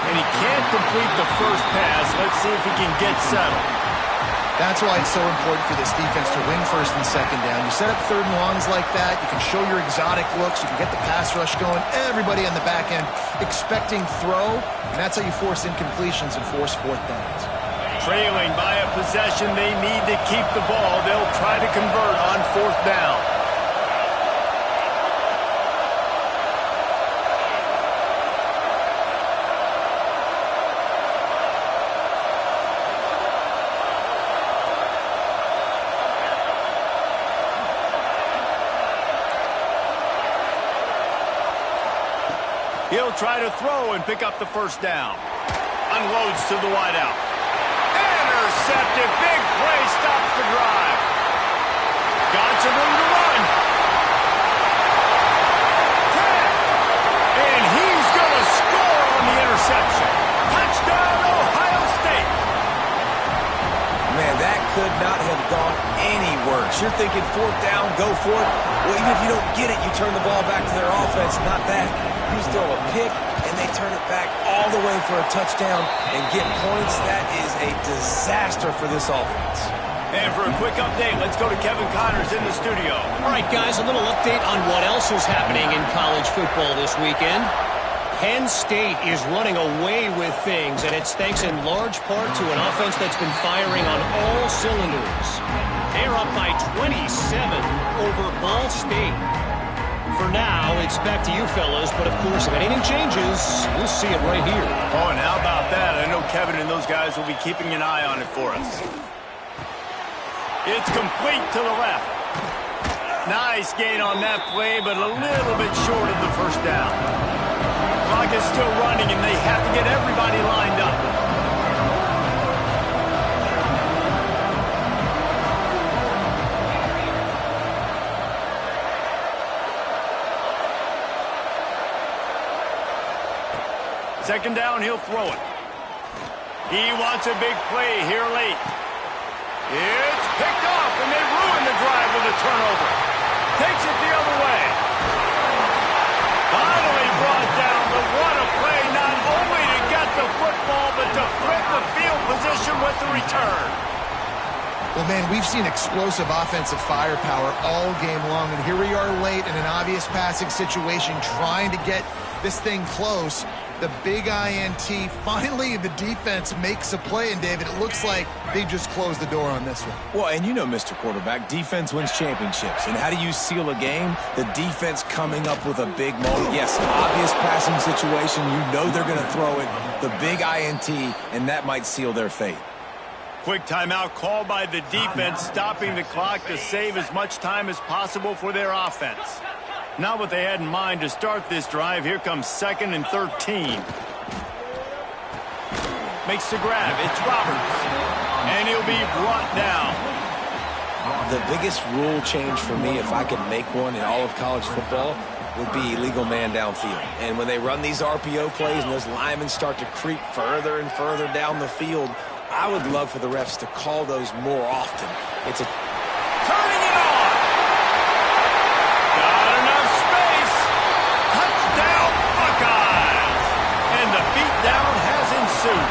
And he can't complete the first pass. Let's see if he can get settled. That's why it's so important for this defense to win first and second down. You set up third and longs like that. You can show your exotic looks. You can get the pass rush going. Everybody on the back end expecting throw, and that's how you force incompletions and force fourth downs. Trailing by a possession, they need to keep the ball. They'll try to convert on fourth down. He'll try to throw and pick up the first down. Unloads to the wideout. Intercepted. Big play. Stops the drive. Got some room to run. 10. And he's going to score on the interception. Touchdown, Ohio State. Man, that could not have gone any worse. You're thinking fourth down, go for it. Well, even if you don't get it, you turn the ball back to their offense. Not that. You just throw a pick, and they turn it back all the way for a touchdown and get points. That is a disaster for this offense. And for a quick update, let's go to Kevin Connors in the studio. All right, guys, a little update on what else is happening in college football this weekend. Penn State is running away with things, and it's thanks in large part to an offense that's been firing on all cylinders. They're up by 27 over Ball State. For now, it's back to you fellas, but of course, if anything changes, you'll see it right here. Oh, and how about that? I know Kevin and those guys will be keeping an eye on it for us. It's complete to the left. Nice gain on that play, but a little bit short of the first down. Clock is still running, and they have to get everybody lined up. Second down, he'll throw it. He wants a big play here late. It's picked off, and they ruin the drive with a turnover. Takes it the other way. Finally brought down, but what a play, not only to get the football, but to flip the field position with the return. Well, man, we've seen explosive offensive firepower all game long, and here we are late in an obvious passing situation trying to get this thing close. The big INT, finally the defense makes a play, and David, it looks like they just closed the door on this one. Well, and you know, Mr. Quarterback, defense wins championships. And how do you seal a game? The defense coming up with a big moment. Yes, obvious passing situation. You know they're going to throw it. The big INT, and that might seal their fate. Quick timeout called by the defense, stopping the clock to save as much time as possible for their offense. Not what they had in mind to start this drive. Here comes 2nd and 13. Makes the grab. It's Roberts. And he'll be brought down. The biggest rule change for me, if I could make one in all of college football, would be illegal man downfield. And when they run these RPO plays and those linemen start to creep further and further down the field, I would love for the refs to call those more often. It's a turning it on. Got enough space. Touchdown Buckeyes. And the beatdown has ensued.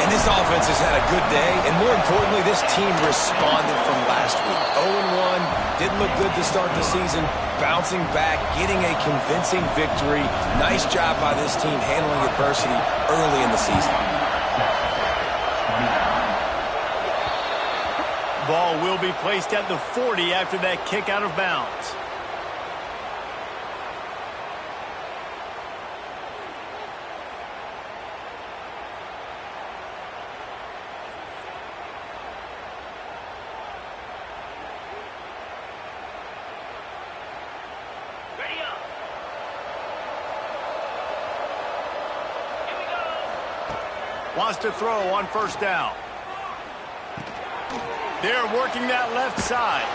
And this offense has had a good day, and more importantly, this team responded from last week. 0-1, didn't look good to start the season, bouncing back, getting a convincing victory. Nice job by this team handling adversity early in the season. Ball will be placed at the 40 after that kick out of bounds. Wants to throw on first down. They're working that left side.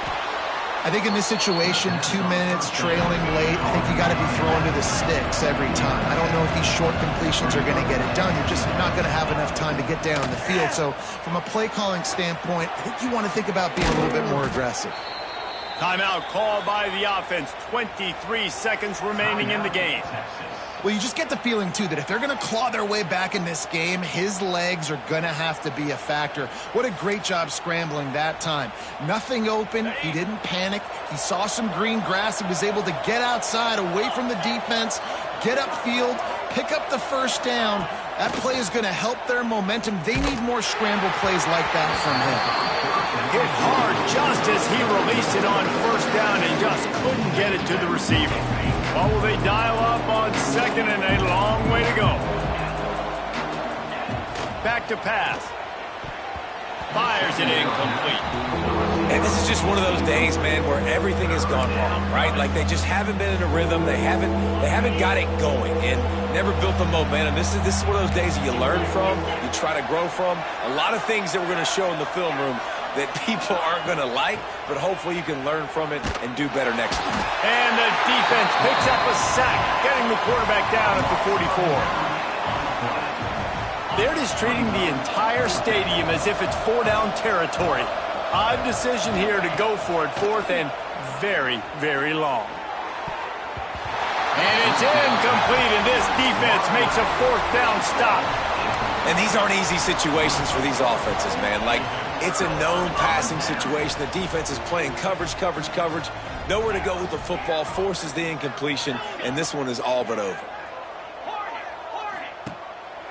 I think in this situation, 2 minutes, trailing late, I think you got to be throwing to the sticks every time. I don't know if these short completions are going to get it done. You're just not going to have enough time to get down the field. So from a play calling standpoint, I think you want to think about being a little bit more aggressive. Timeout called by the offense. 23 seconds remaining in the game. Well, you just get the feeling, too, that if they're going to claw their way back in this game, his legs are going to have to be a factor. What a great job scrambling that time. Nothing open. He didn't panic. He saw some green grass. He was able to get outside, away from the defense, get upfield, pick up the first down. That play is going to help their momentum. They need more scramble plays like that from him. Hit hard just as he released it on first down and just couldn't get it to the receiver. What will they dial up on second and a long way to go? Back to pass. Fires it incomplete. And this is just one of those days, man, where everything has gone wrong, right? Like they just haven't been in a rhythm. They haven't got it going and never built the momentum. This is one of those days that you learn from, you try to grow from. A lot of things that we're going to show in the film room that people aren't going to like, but hopefully you can learn from it and do better next week. And the defense picks up a sack, getting the quarterback down at the 44. They're just treating the entire stadium as if it's four-down territory. Odd decision here to go for it, fourth and very, very long. And it's incomplete, and this defense makes a fourth down stop. And these aren't easy situations for these offenses, man. Like, it's a known passing situation. The defense is playing coverage. Nowhere to go with the football, forces the incompletion, and this one is all but over.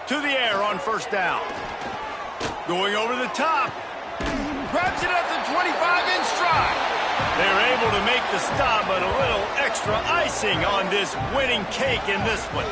To the air on first down. Going over the top. Grabs it at the 25 in stride. They're able to make the stop, but a little extra icing on this winning cake in this one.